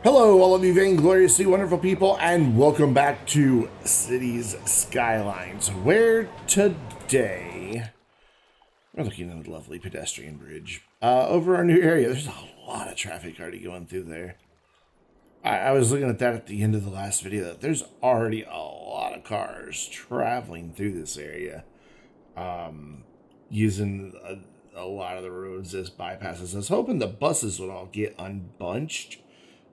Hello, all of you vaingloriously wonderful people, and welcome back to Cities Skylines, where today we're looking at a lovely pedestrian bridge over our new area. There's a lot of traffic already going through there. I was looking at that at the end of the last video. That there's already a lot of cars traveling through this area, using a lot of the roads as bypasses. I was hoping the buses would all get unbunched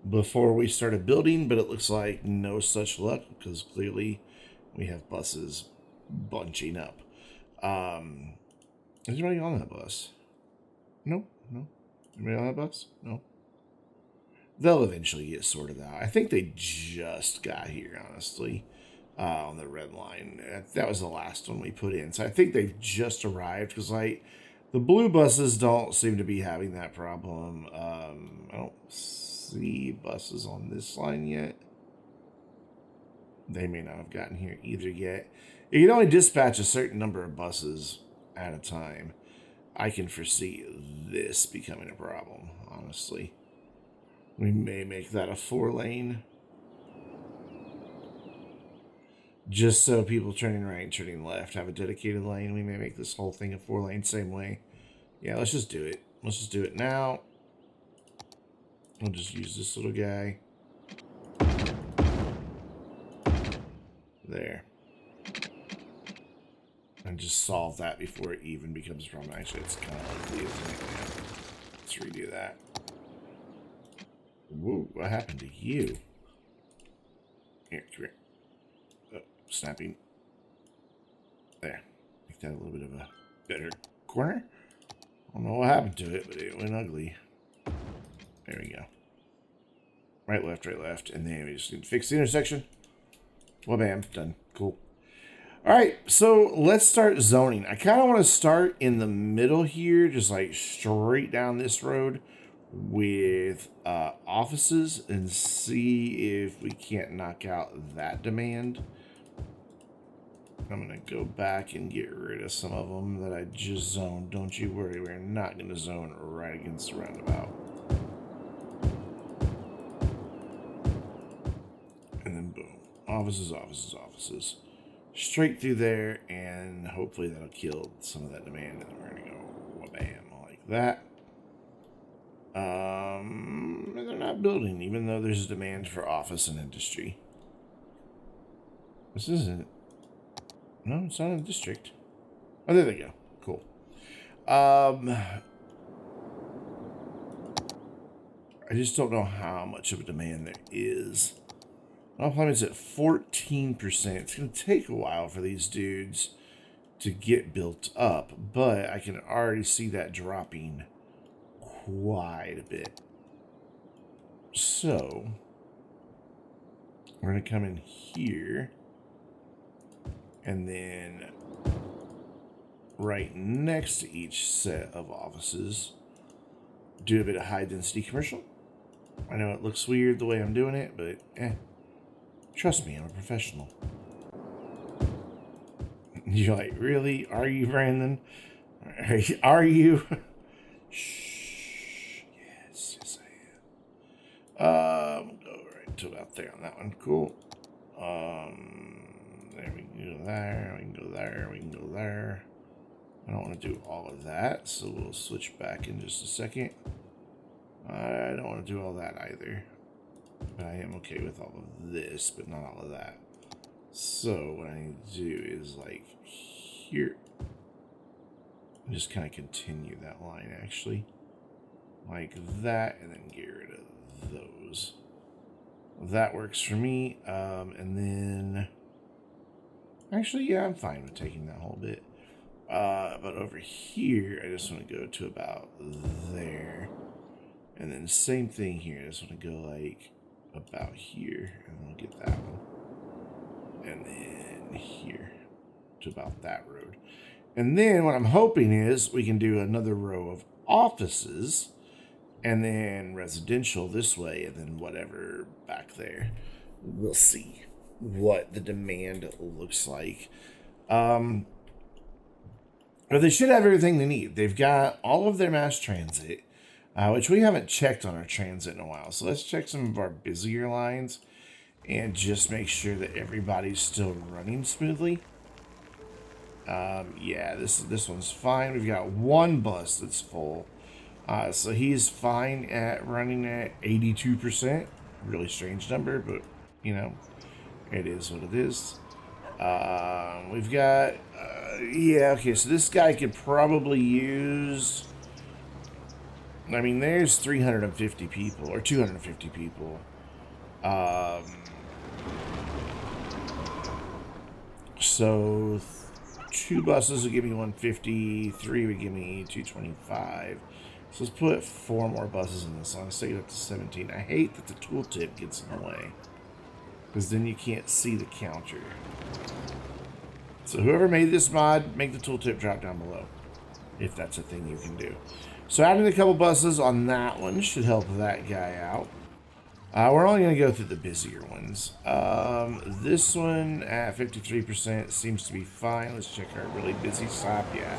before we started building, but it looks like no such luck because clearly we have buses bunching up. Is anybody on that bus? Nope, no. Anybody on that bus? No. They'll eventually get sorted out. I think they just got here, honestly, on the red line. That was the last one we put in. So I think they've just arrived because, like, the blue buses don't seem to be having that problem. I don't see buses on this line yet. They may not have gotten here either yet. You can only dispatch a certain number of buses at a time. I can foresee this becoming a problem, honestly. We may make that a 4-lane. Just so people turning right and turning left have a dedicated lane. We may make this whole thing a 4-lane same way. Yeah, let's just do it. Let's just do it now. We'll just use this little guy. There. And just solve that before it even becomes a problem. Actually, it's kind of ugly, isn't it? Yeah. Let's redo that. Whoa, what happened to you? Here, come here. Oh, snapping. There. Make that a little bit of a better corner. I don't know what happened to it, but it went ugly. There we go. Right, left. And then we just need to fix the intersection. Well, bam, done. Cool. All right, so let's start zoning. I kind of want to start in the middle here, just like straight down this road with offices and see if we can't knock out that demand. I'm going to go back and get rid of some of them that I just zoned. Don't you worry, we're not going to zone right against the roundabout. And then boom. Offices. Straight through there, and hopefully that'll kill some of that demand, and then we're going to go bam, like that. They're not building, even though there's a demand for office and industry. This isn't. No, it's not a district. Oh, there they go. Cool. I just don't know how much of a demand there is. Unemployment's at 14%. It's going to take a while for these dudes to get built up, but I can already see that dropping quite a bit. So, we're going to come in here, and then right next to each set of offices, do a bit of high density commercial. I know it looks weird the way I'm doing it, but trust me, I'm a professional. You're like, really? Are you, Brandon? Are you? Shh. Yes, I am. Go right to about there on that one. Cool. There we can go there. We can go there. We can go there. I don't want to do all of that, so we'll switch back in just a second. I don't want to do all that either. But I am okay with all of this, but not all of that. So what I need to do is like here. And just kind of continue that line actually. Like that, and then get rid of those. That works for me. And then actually, yeah, I'm fine with taking that whole bit. But over here, I just want to go to about there. And then same thing here. I just want to go like about here, and we'll get that one. And then here to about that road. And then what I'm hoping is we can do another row of offices and then residential this way, and then whatever back there. We'll see what the demand looks like. But they should have everything they need. They've got all of their mass transit. which we haven't checked on our transit in a while. So let's check some of our busier lines and just make sure that everybody's still running smoothly. Yeah, this one's fine. We've got one bus that's full. So he's fine at running at 82%. Really strange number, but, you know, it is what it is. We've got, yeah, okay, so this guy could probably use, I mean, there's 350 people, or 250 people. So, two buses would give me 150, three would give me 225. So let's put 4 more buses in this line. Let's take it up to 17. I hate that the tooltip gets in the way, because then you can't see the counter. So whoever made this mod, make the tooltip drop down below, if that's a thing you can do. So adding a couple buses on that one should help that guy out. We're only going to go through the busier ones. This one at 53% seems to be fine. Let's check our really busy stop. Yeah,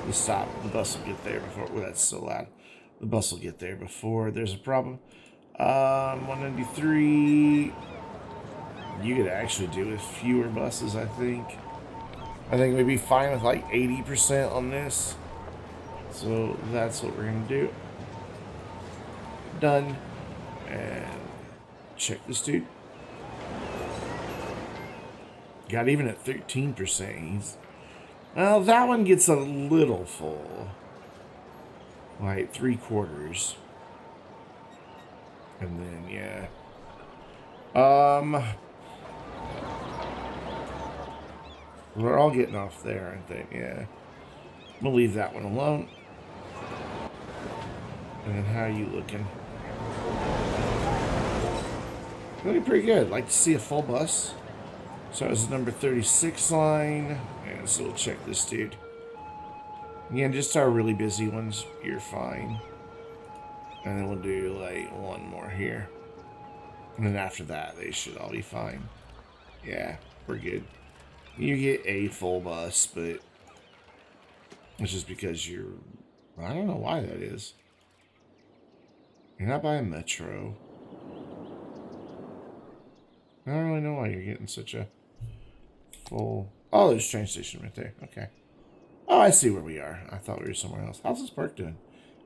the bus will get there before. Oh, that's so loud. The bus will get there before there's a problem. 193. You could actually do with fewer buses, I think. I think we'd be fine with like 80% on this. So that's what we're going to do. Done. And check this dude. Got even at 13%. Well, that one gets a little full. Like 3/4. And then, yeah. We're all getting off there, aren't they? Yeah. We'll leave that one alone. And then how are you looking? Looking pretty good. Like to see a full bus. So that was the number 36 line. And so we'll check this dude. Again, just our really busy ones. You're fine. And then we'll do like one more here. And then after that, they should all be fine. Yeah, we're good. You get a full bus, but it's just because you're... I don't know why that is. You're not by a metro. I don't really know why you're getting such a full... Oh, there's a train station right there. Okay. Oh, I see where we are. I thought we were somewhere else. How's this park doing?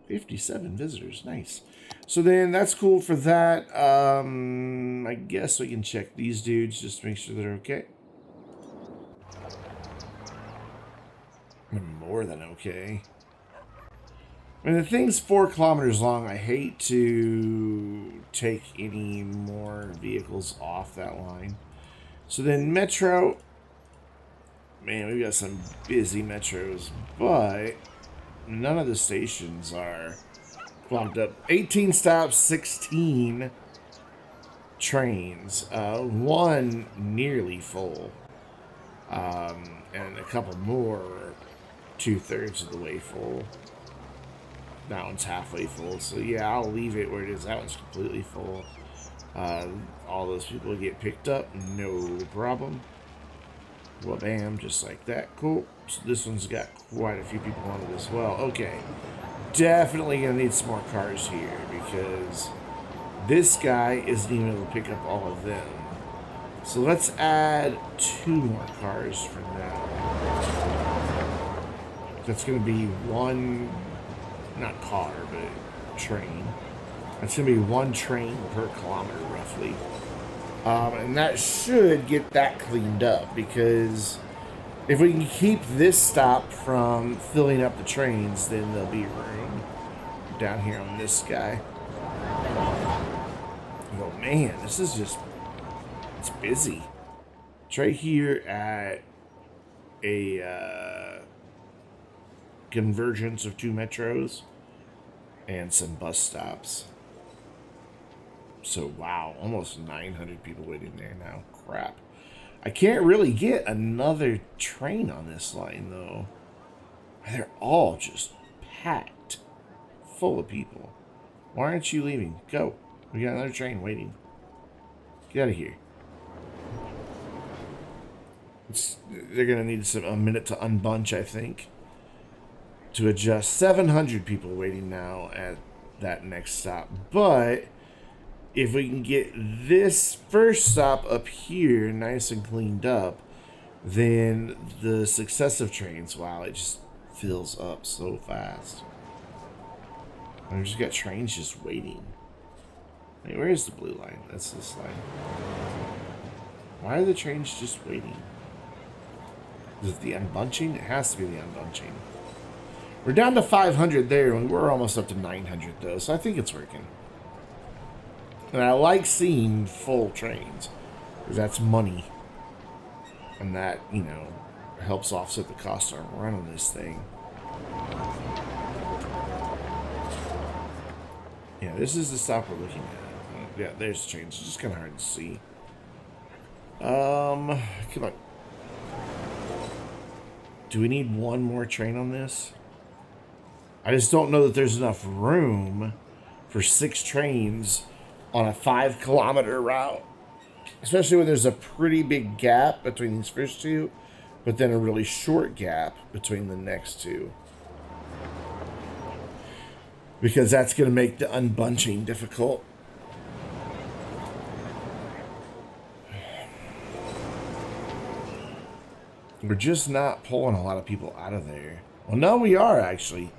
57 visitors. Nice. So then that's cool for that. I guess we can check these dudes just to make sure they're okay. More than okay. I mean, the thing's 4 kilometers long. I hate to take any more vehicles off that line. So then Metro. Man, we've got some busy Metros, but none of the stations are clogged up. 18 stops, 16 trains. 1 nearly full. And a couple more 2/3 of the way full. That one's halfway full. So yeah, I'll leave it where it is. That one's completely full. All those people get picked up, no problem. Well, bam, just like that. Cool. So this one's got quite a few people on it as well. Okay. Definitely going to need some more cars here because this guy isn't even able to pick up all of them. So let's add 2 more cars for now. That's going to be 1, not car, but train. That's going to be 1 train per kilometer, roughly. And that should get that cleaned up because if we can keep this stop from filling up the trains, then there'll be room down here on this guy. Oh man, this is just, it's busy. It's right here at a convergence of 2 metros and some bus stops. So, wow, almost 900 people waiting there now. Crap. I can't really get another train on this line, though. They're all just packed. Full of people. Why aren't you leaving? Go. We got another train waiting. Get out of here. They're going to need a minute to unbunch, I think. To adjust. 700 people waiting now at that next stop. But if we can get this first stop up here nice and cleaned up, then the successive trains, wow, it just fills up so fast. And we've just got trains just waiting. Hey, where is the blue line? That's this line. Why are the trains just waiting? Is it the unbunching? It has to be the unbunching. We're down to 500 there, and we're almost up to 900 though, so I think it's working. And I like seeing full trains, because that's money. And that, you know, helps offset the cost of running this thing. Yeah, this is the stop we're looking at. Yeah, there's the trains. It's just kind of hard to see. Come on. Do we need one more train on this? I just don't know that there's enough room for 6 trains on a 5-kilometer route. Especially when there's a pretty big gap between these first two, but then a really short gap between the next two. Because that's going to make the unbunching difficult. We're just not pulling a lot of people out of there. Well, no, we are actually.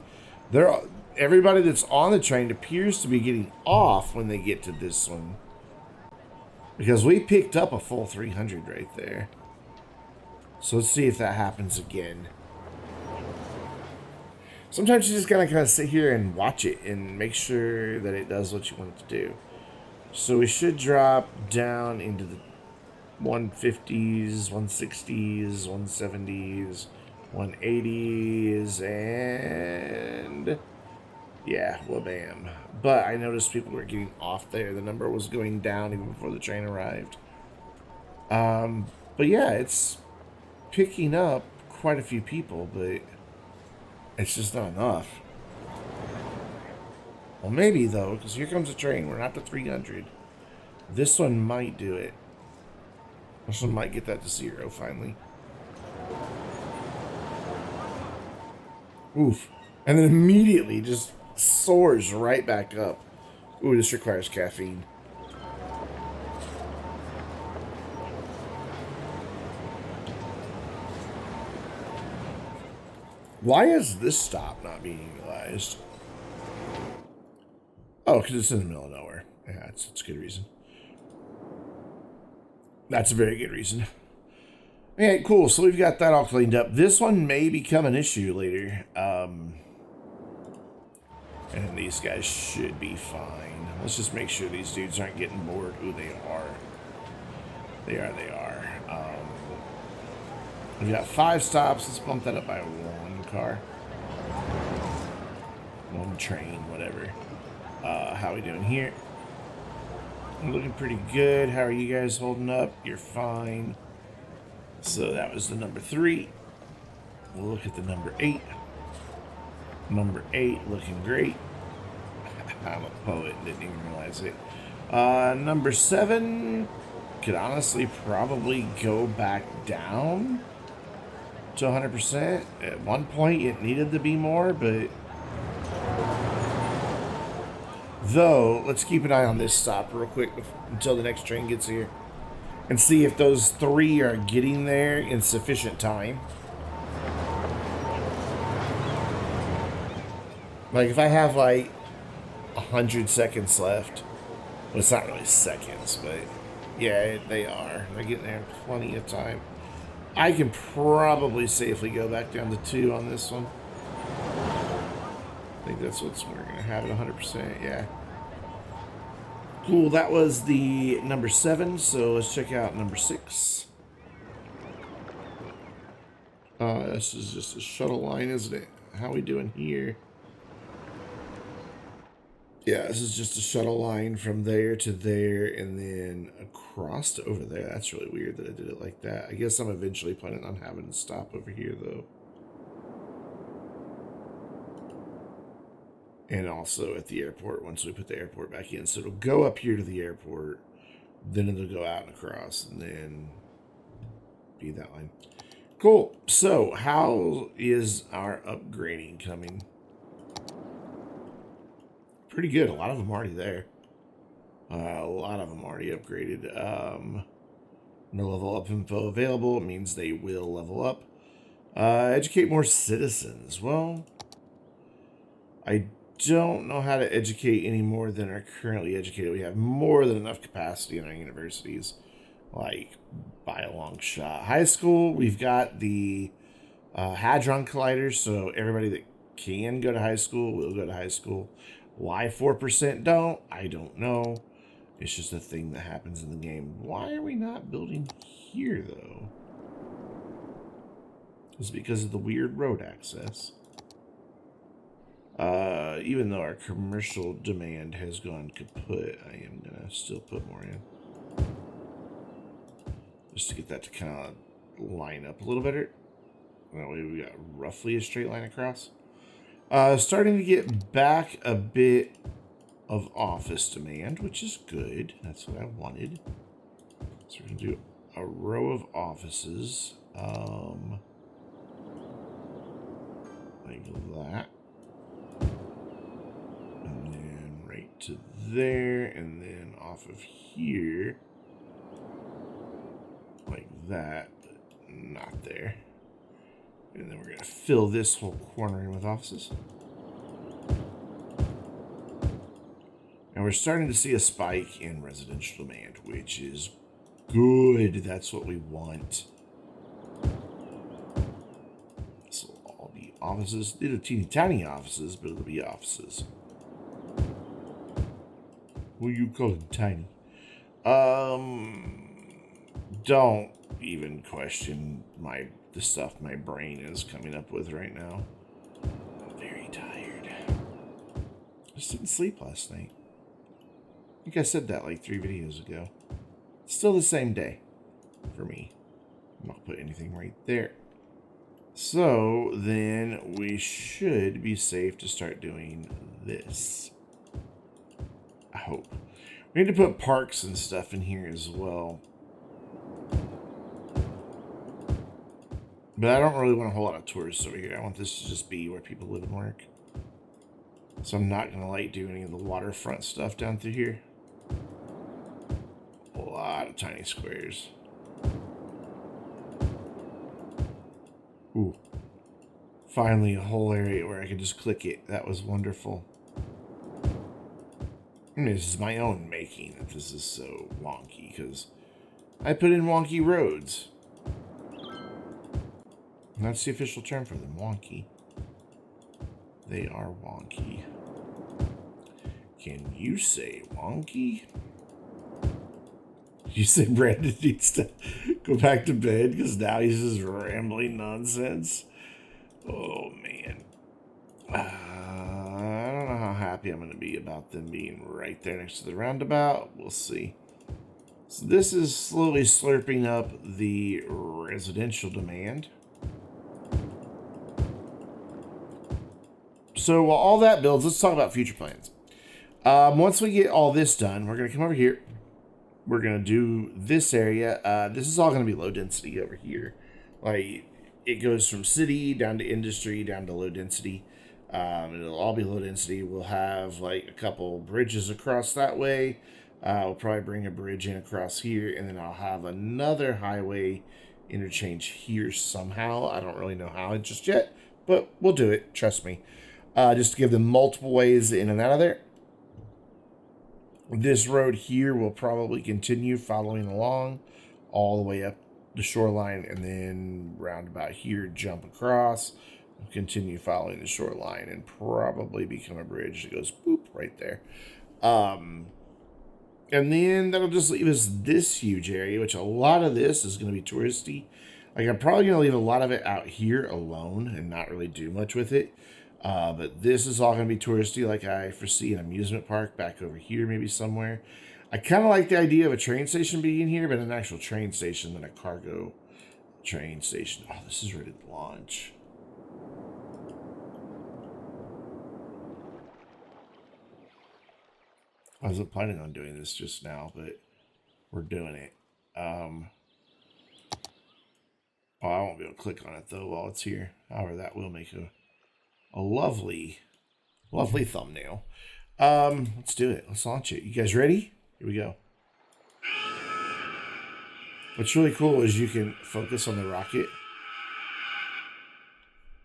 Everybody that's on the train appears to be getting off when they get to this one. Because we picked up a full 300 right there. So let's see if that happens again. Sometimes you just gotta kind of sit here and watch it and make sure that it does what you want it to do. So we should drop down into the 150s, 160s, 170s, 180s, and yeah, well, bam. But I noticed people were getting off there. The number was going down even before the train arrived. But yeah, it's picking up quite a few people, but it's just not enough. Well, maybe though, because here comes a train. We're not to 300. This one might do it. This one might get that to 0 finally. Oof. And then immediately just soars right back up. Ooh, this requires caffeine. Why is this stop not being utilized? Oh, because it's in the middle of nowhere. Yeah, that's a good reason. That's a very good reason. Okay, cool. So we've got that all cleaned up. This one may become an issue later. And these guys should be fine. Let's just make sure these dudes aren't getting bored. Ooh, they are. They are. We've got 5 stops. Let's bump that up by 1 car. 1 train, whatever. How we doing here? I'm looking pretty good. How are you guys holding up? You're fine. So that was the number 3. We'll look at the number 8. Number 8 looking great. I'm a poet, didn't even realize it. Number 7 could honestly probably go back down to 100%. At one point it needed to be more, but though, let's keep an eye on this stop real quick until the next train gets here and see if those 3 are getting there in sufficient time. Like, if I have, like, 100 seconds left, well, it's not really seconds, but yeah, they are. They're getting there in plenty of time. I can probably safely go back down to 2 on this one. I think that's what we're going to have at 100%, yeah. Cool, that was the number 7, so let's check out number 6. This is just a shuttle line, isn't it? How are we doing here? Yeah, this is just a shuttle line from there to there and then across to over there. That's really weird that I did it like that. I guess I'm eventually planning on having to stop over here, though. And also at the airport once we put the airport back in. So it'll go up here to the airport, then it'll go out and across, and then be that line. Cool. So how is our upgrading coming? pretty good. A lot of them already there. A lot of them already upgraded. No level up info available. It means they will level up. Educate more citizens. Well, I don't know how to educate any more than are currently educated. We have more than enough capacity in our universities, like by a long shot. High school, we've got the Hadron Colliders, so everybody that can go to high school will go to high school. Why 4% don't? I don't know. It's just a thing that happens in the game. Why are we not building here, though? It's because of the weird road access. Even though our commercial demand has gone kaput, I am going to still put more in. Just to get that to kind of line up a little better. That way we got roughly a straight line across. Starting to get back a bit of office demand, which is good. That's what I wanted. So we're going to do a row of offices. Like that. And then right to there. And then off of here. Like that. But not there. And then we're going to fill this whole corner in with offices. And we're starting to see a spike in residential demand, which is good. That's what we want. So all the offices, little teeny tiny offices, but it'll be offices. What do you call it, tiny? Don't even question the stuff my brain is coming up with right now. I'm very tired. I just didn't sleep last night. I think I said that like 3 videos ago. It's still the same day for me. I'm not put anything right there. So then we should be safe to start doing this. I hope. We need to put parks and stuff in here as well. But I don't really want a whole lot of tourists over here. I want this to just be where people live and work. So I'm not going to like do any of the waterfront stuff down through here. A lot of tiny squares. Ooh. Finally a whole area where I can just click it. That was wonderful. And this is my own making that this is so wonky because I put in wonky roads. And that's the official term for them, wonky. They are wonky. Can you say wonky? You say Brandon needs to go back to bed because now he's just rambling nonsense? Oh, man. I don't know how happy I'm going to be about them being right there next to the roundabout. We'll see. So this is slowly slurping up the residential demand. So while all that builds, let's talk about future plans. Once we get all this done, we're going to come over here. We're going to do this area. This is all going to be low density over here. Like, it goes from city down to industry, down to low density. It'll all be low density. We'll have like a couple bridges across that way. We'll probably bring a bridge in across here, and then I'll have another highway interchange here somehow. I don't really know how just yet, but we'll do it. Trust me. Just to give them multiple ways in and out of there. This road here will probably continue following along all the way up the shoreline, and then round about here, jump across, continue following the shoreline, and probably become a bridge that goes boop right there. And then that'll just leave us this huge area, which a lot of this is going to be touristy. Like, I'm probably going to leave a lot of it out here alone and not really do much with it. But this is all going to be touristy, like I foresee an amusement park back over here, maybe somewhere. I kind of like the idea of a train station being here, but an actual train station than a cargo train station. Oh, this is ready to launch. I wasn't planning on doing this just now, but we're doing it. Oh, I won't be able to click on it, though, while it's here. However, that will make a lovely, lovely thumbnail. Let's do it. Let's launch it. You guys ready? Here we go. What's really cool is you can focus on the rocket.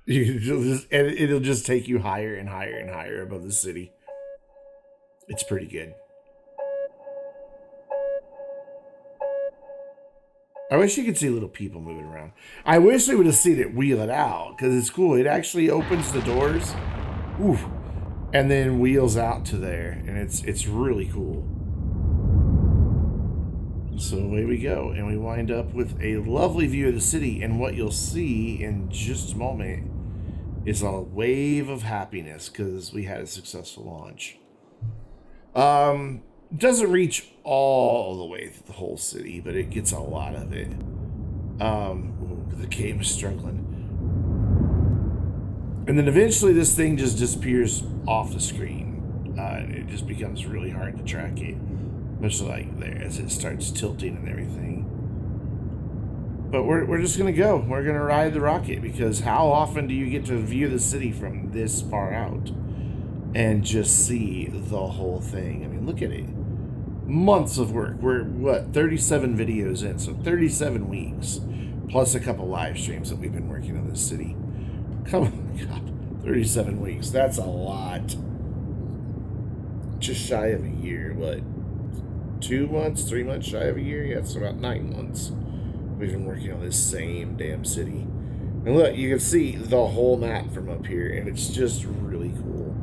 You can just, and it'll just take you higher and higher and higher above the city. It's pretty good. I wish you could see little people moving around. I wish we would have seen it wheel it out, because it's cool. It actually opens the doors, ooh, and then wheels out to there, and it's really cool. So away we go, and we wind up with a lovely view of the city, and what you'll see in just a moment is a wave of happiness, because we had a successful launch. Doesn't reach all the way through the whole city, but it gets a lot of it. The game is struggling. And then eventually this thing just disappears off the screen. And it just becomes really hard to track it. Much like there as it starts tilting and everything. But we're just going to go. We're going to ride the rocket, because how often do you get to view the city from this far out and just see the whole thing? I mean, look at it. Months of work. We're, 37 videos in, so 37 weeks, plus a couple live streams that we've been working on this city. Come on, God, 37 weeks. That's a lot. Just shy of a year. What? 2 months, 3 months shy of a year? Yeah, it's about 9 months. We've been working on this same damn city. And look, you can see the whole map from up here, and it's just really cool.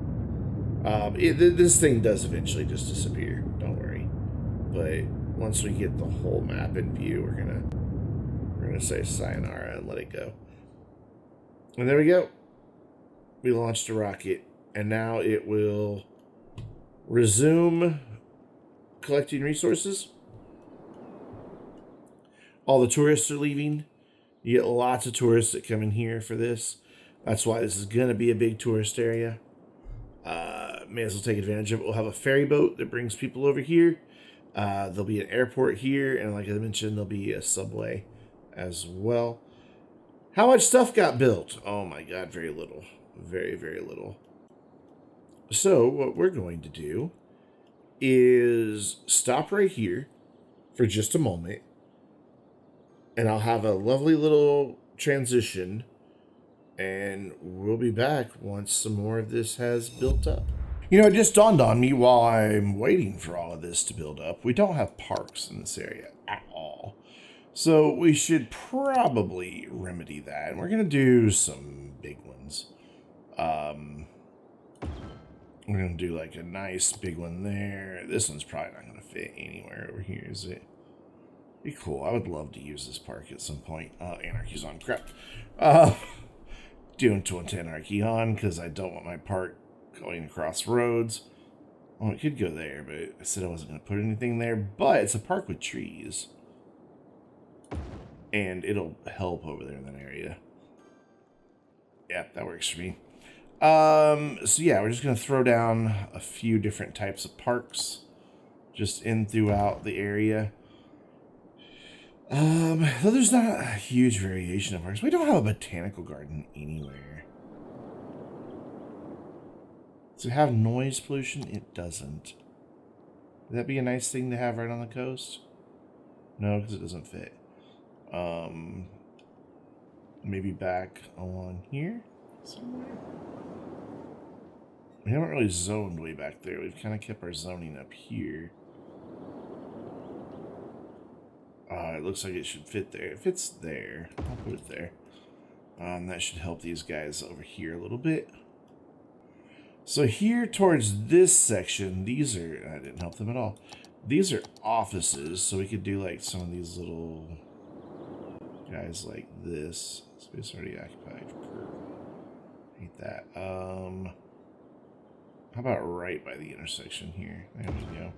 This thing does eventually just disappear. Don't worry. But once we get the whole map in view, we're gonna say sayonara and let it go. And there we go. We launched a rocket, and now it will resume collecting resources. All the tourists are leaving. You get lots of tourists that come in here for this. That's why this is gonna be a big tourist area. May as well take advantage of it. We'll have a ferry boat that brings people over here. There'll be an airport here, and like I mentioned, there'll be a subway as well. How much stuff got built? Oh my God, very little. Very, very little. So what we're going to do is stop right here for just a moment, and I'll have a lovely little transition, and we'll be back once some more of this has built up. You know, it just dawned on me while I'm waiting for all of this to build up, we don't have parks in this area at all. So we should probably remedy that. And we're going to do some big ones. We're going to do like a nice big one there. This one's probably not going to fit anywhere over here, is it? Be cool. I would love to use this park at some point. Anarchy's on. Crap. Doing 20 Anarchy on, because I don't want my park going across roads. Well, it could go there, but I said I wasn't going to put anything there. But it's a park with trees, and it'll help over there in that area. Yeah, that works for me. So yeah, we're just going to throw down a few different types of parks just in throughout the area. Though there's not a huge variation of parks. We don't have a botanical garden anywhere. Does it have noise pollution? It doesn't. Would that be a nice thing to have right on the coast? No, because it doesn't fit. Maybe back along here somewhere? We haven't really zoned way back there. We've kind of kept our zoning up here. It looks like it should fit there. If it's there, I'll put it there. That should help these guys over here a little bit. So here towards this section, these are, I didn't help them at all. These are offices, so we could do like some of these little guys like this. Space already occupied. Hate that. How about right by the intersection here? There we go.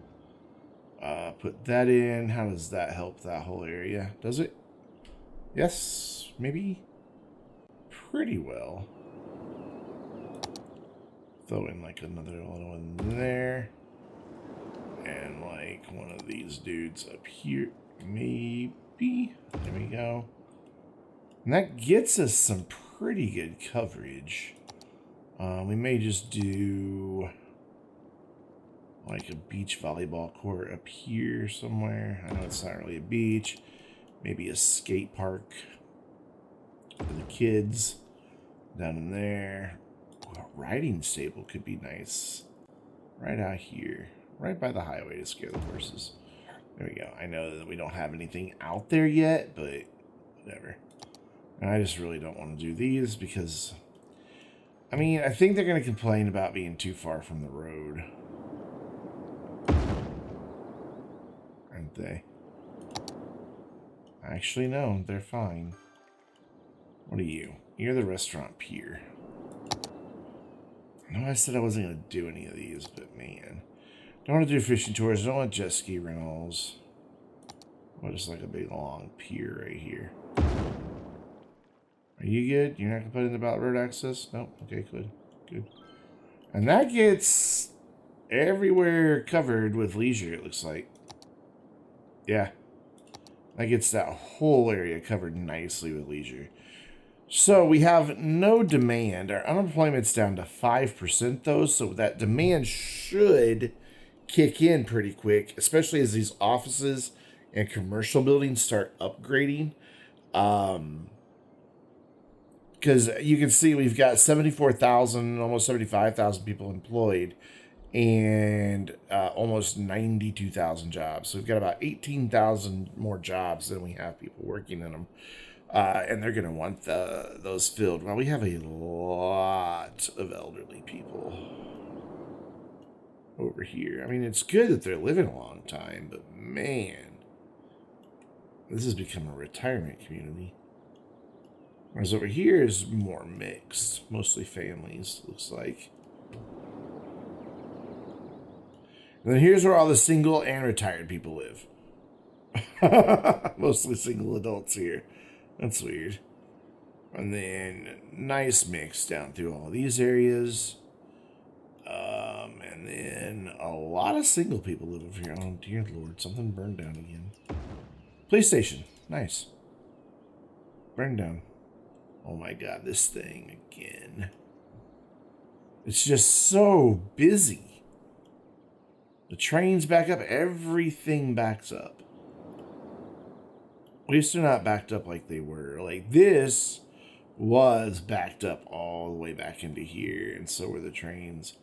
Put that in. How does that help that whole area? Does it? Yes, maybe pretty well. Throw in like another little one there. And like one of these dudes up here. Maybe. There we go. And that gets us some pretty good coverage. We may just do like a beach volleyball court up here somewhere. I know it's not really a beach. Maybe a skate park for the kids down in there. A riding stable could be nice. Right out here. Right by the highway to scare the horses. There we go. I know that we don't have anything out there yet, but whatever. And I just really don't want to do these because, I mean, I think they're going to complain about being too far from the road. Aren't they? Actually, no, they're fine. What are you? You're the restaurant pier. I know I said I wasn't going to do any of these, but man. Don't want to do fishing tours. Don't want jet ski rentals. Well, just like a big long pier right here. Are you good? You're not going to put in about road access? Nope. Okay, good. Good. And that gets everywhere covered with leisure, it looks like. Yeah. That gets that whole area covered nicely with leisure. So we have no demand. Our unemployment's down to 5% though, so that demand should kick in pretty quick, especially as these offices and commercial buildings start upgrading. Because you can see we've got 74,000, almost 75,000 people employed and almost 92,000 jobs. So we've got about 18,000 more jobs than we have people working in them. And they're going to want those filled. Well, we have a lot of elderly people over here. I mean, it's good that they're living a long time, but man, this has become a retirement community. Whereas over here is more mixed, mostly families, looks like. And then here's where all the single and retired people live. Mostly single adults here. That's weird. And then nice mix down through all these areas. And then a lot of single people live over here. Oh dear Lord, something burned down again. Police station. Nice. Burned down. Oh my God, this thing again. It's just so busy. The trains back up. Everything backs up. At least they're not backed up like they were. Like this was backed up all the way back into here, and so were the trains.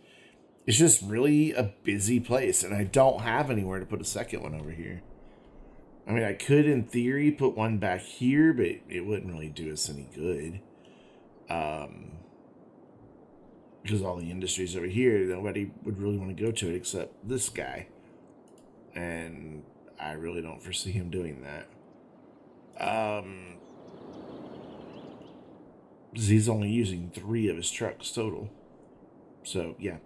It's just really a busy place, and I don't have anywhere to put a second one over here. I mean, I could, in theory, put one back here, but it wouldn't really do us any good. Because all the industries over here, nobody would really want to go to it except this guy. And I really don't foresee him doing that. He's only using 3 of his trucks total. So, yeah.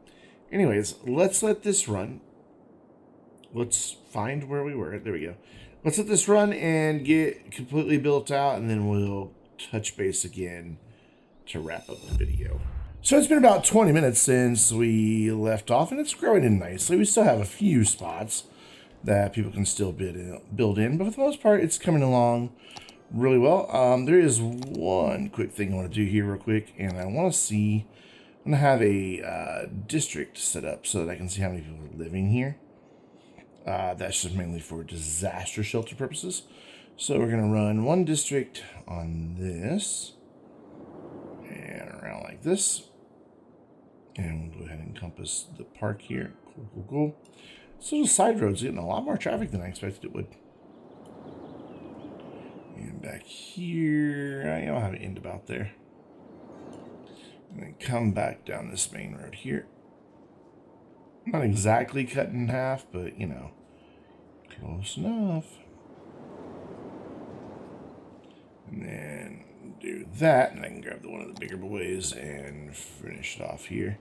Anyways, let's let this run. Let's find where we were. There we go. Let's let this run and get completely built out, and then we'll touch base again to wrap up the video. So it's been about 20 minutes since we left off, and it's growing in nicely. We still have a few spots that people can still build in, but for the most part, it's coming along really well. There is one quick thing I want to do here real quick, and I want to see, I'm going to have a district set up so that I can see how many people are living here. That's just mainly for disaster shelter purposes. So we're going to run one district on this, and around like this. And we'll go ahead and encompass the park here. Cool, cool, cool. So the side roads getting a lot more traffic than I expected it would. And back here, I don't have an end about there. And then come back down this main road here. Not exactly cut in half, but you know, close enough. And then do that, and I can grab one of the bigger boys and finish it off here.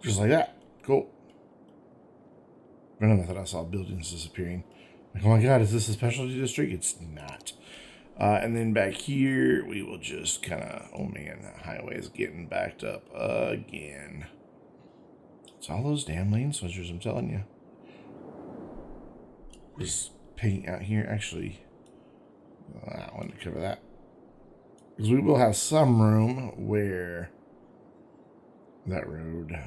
Just like that. Cool. I thought I saw buildings disappearing. Like, oh my God, is this a specialty district? It's not. And then back here, we will just kind of, oh man, that highway is getting backed up again. It's all those damn lane switchers, I'm telling you. Just paint out here. Actually, I wanted to cover that. Because we will have some room where that road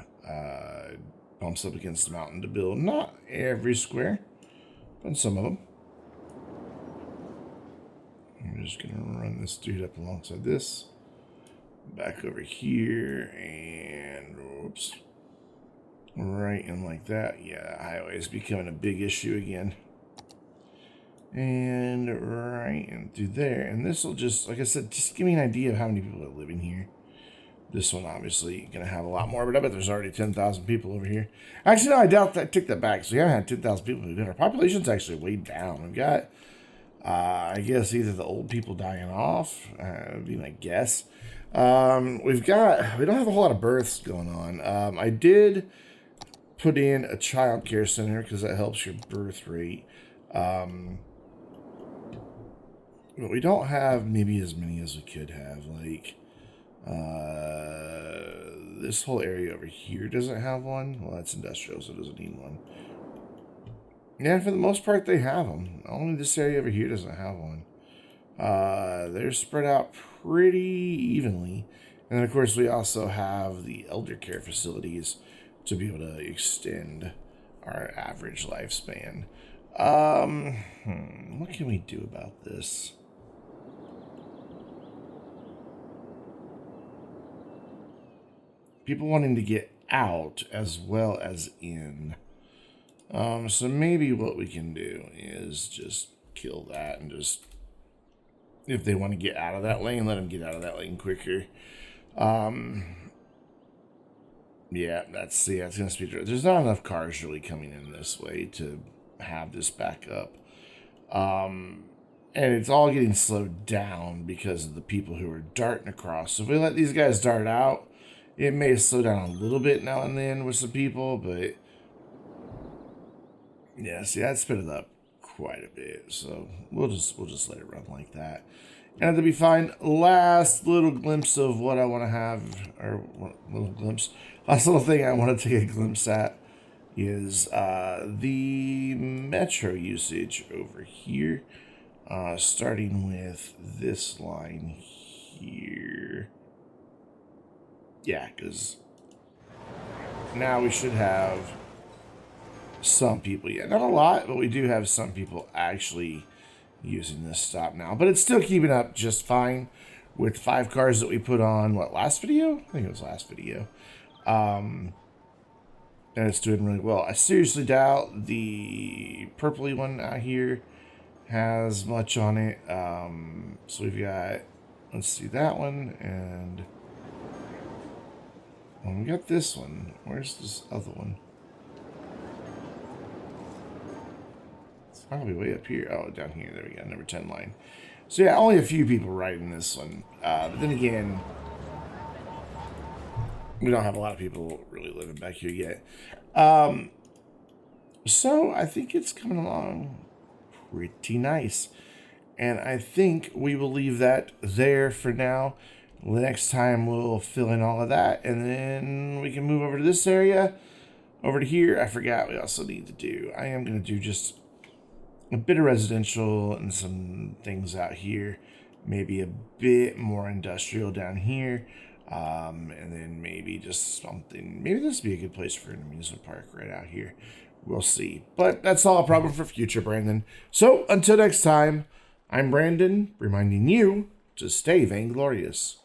bumps up against the mountain to build. Not every square, but some of them. I'm just going to run this dude up alongside this. Back over here, and whoops. Right in like that. Yeah, highway is becoming a big issue again. And right in through there. And this will just, like I said, just give me an idea of how many people are living here. This one obviously going to have a lot more, but I bet there's already 10,000 people over here. Actually, no, I doubt that. Take that back. So we haven't had 10,000 people moved in. Our population's actually way down. We've got, I guess, either the old people dying off, would be my guess. We don't have a whole lot of births going on. I did put in a child care center because that helps your birth rate. But we don't have maybe as many as we could have. Like, this whole area over here doesn't have one. Well, that's industrial, so it doesn't need one. Yeah, for the most part, they have them. Only this area over here doesn't have one. They're spread out pretty evenly. And then, of course, we also have the elder care facilities to be able to extend our average lifespan. What can we do about this? People wanting to get out as well as in. So maybe what we can do is just kill that and just, if they want to get out of that lane, let them get out of that lane quicker. Yeah, it's going to speed. There's not enough cars really coming in this way to have this back up. And it's all getting slowed down because of the people who are darting across. So if we let these guys dart out, it may slow down a little bit now and then with some people, but yeah, see, I'd sped it up quite a bit. So we'll just let it run like that. And it'll be fine. Last little glimpse of what I want to have, or last little thing I want to take a glimpse at is the metro usage over here. Starting with this line here. Yeah, because now we should have some people. Yeah, not a lot, but we do have some people actually using this stop now. But it's still keeping up just fine with 5 cars that we put on, last video? I think it was last video. And it's doing really well. I seriously doubt the purpley one out here has much on it. So we've got, let's see, that one, and we got this one. Where's this other one? It's probably way up here. Oh, down here. There we go. Number 10 line. So yeah, only a few people riding this one. But then again, we don't have a lot of people really living back here yet. So I think it's coming along pretty nice. And I think we will leave that there for now. The next time we'll fill in all of that, and then we can move over to this area. Over to here, I forgot we also need to do. I am going to do just a bit of residential and some things out here. Maybe a bit more industrial down here. And then maybe just something. Maybe this would be a good place for an amusement park right out here. We'll see. But that's all a problem for future, Brandon. So until next time, I'm Brandon, reminding you to stay vainglorious.